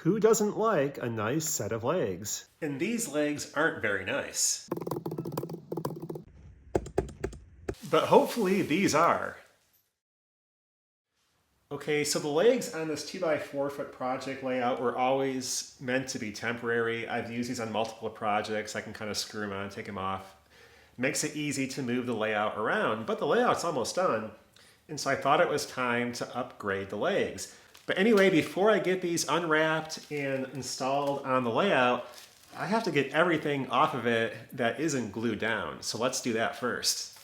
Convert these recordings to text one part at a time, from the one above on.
Who doesn't like a nice set of legs? And these legs aren't very nice. But hopefully these are. Okay, so the legs on this 2x4 foot project layout were always meant to be temporary. I've used these on multiple projects. I can kind of screw them on, take them off. Makes it easy to move the layout around, but the layout's almost done. And so I thought it was time to upgrade the legs. But anyway, before I get these unwrapped and installed on the layout, I have to get everything off of it that isn't glued down. So let's do that first.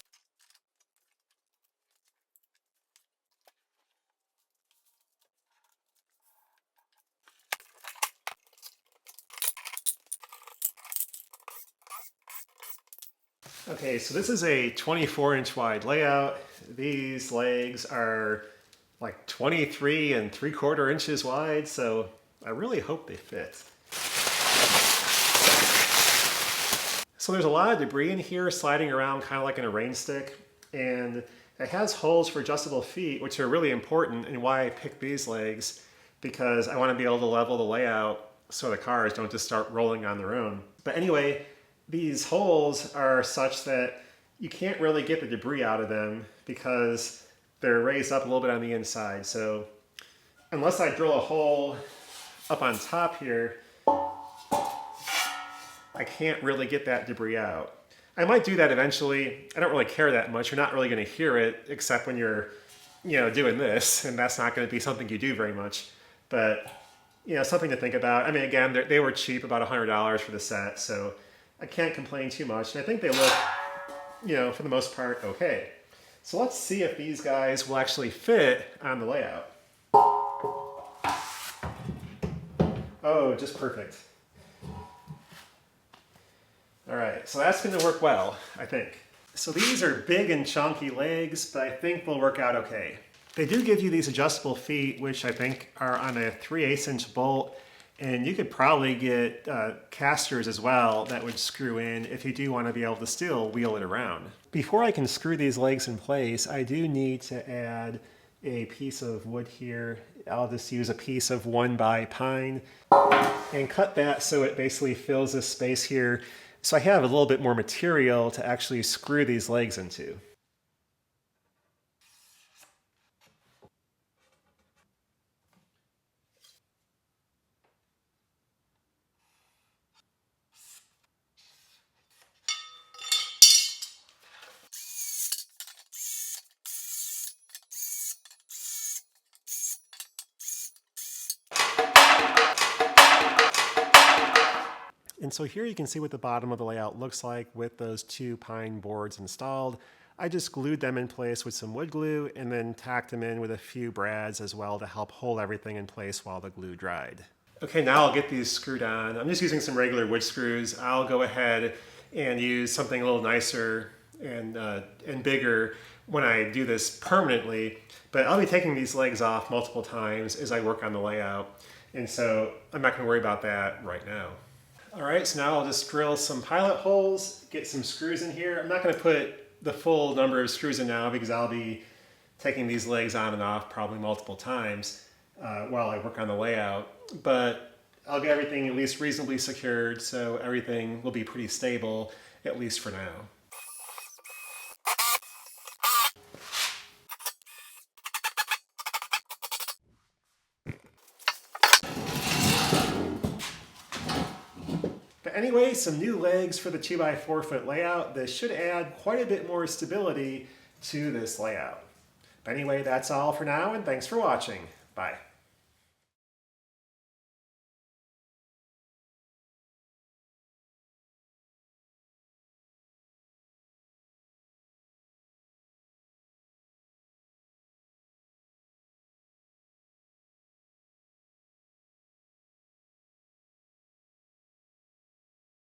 Okay, so this is a 24-inch wide layout. These legs are like 23 3/4 inches wide, so I really hope they fit. So there's a lot of debris in here sliding around kind of like in a rain stick, and it has holes for adjustable feet, which are really important and why I picked these legs, because I want to be able to level the layout so the cars don't just start rolling on their own. But anyway, these holes are such that you can't really get the debris out of them because they're raised up a little bit on the inside. So unless I drill a hole up on top here, I can't really get that debris out. I might do that eventually. I don't really care that much. You're not really going to hear it except when you're, doing this, and that's not going to be something you do very much. But, something to think about. I mean, again, they were cheap, about $100 for the set, so I can't complain too much. And I think they look, for the most part, okay. So let's see if these guys will actually fit on the layout. Oh, just perfect. All right, so that's going to work well, I think. So these are big and chunky legs, but I think they'll work out okay. They do give you these adjustable feet, which I think are on a 3/8-inch bolt, and you could probably get casters as well that would screw in if you do want to be able to still wheel it around. Before I can screw these legs in place, I do need to add a piece of wood here. I'll just use a piece of 1x pine and cut that so it basically fills this space here. So I have a little bit more material to actually screw these legs into. And so here you can see what the bottom of the layout looks like with those 2 pine boards installed. I just glued them in place with some wood glue and then tacked them in with a few brads as well to help hold everything in place while the glue dried. Okay, now I'll get these screwed on. I'm just using some regular wood screws. I'll go ahead and use something a little nicer and bigger when I do this permanently. But I'll be taking these legs off multiple times as I work on the layout. And so I'm not going to worry about that right now. All right, so now I'll just drill some pilot holes, get some screws in here. I'm not going to put the full number of screws in now because I'll be taking these legs on and off probably multiple times while I work on the layout. But I'll get everything at least reasonably secured so everything will be pretty stable, at least for now. But anyway, some new legs for the 2x4 foot layout. This should add quite a bit more stability to this layout. But anyway, that's all for now, and thanks for watching. Bye.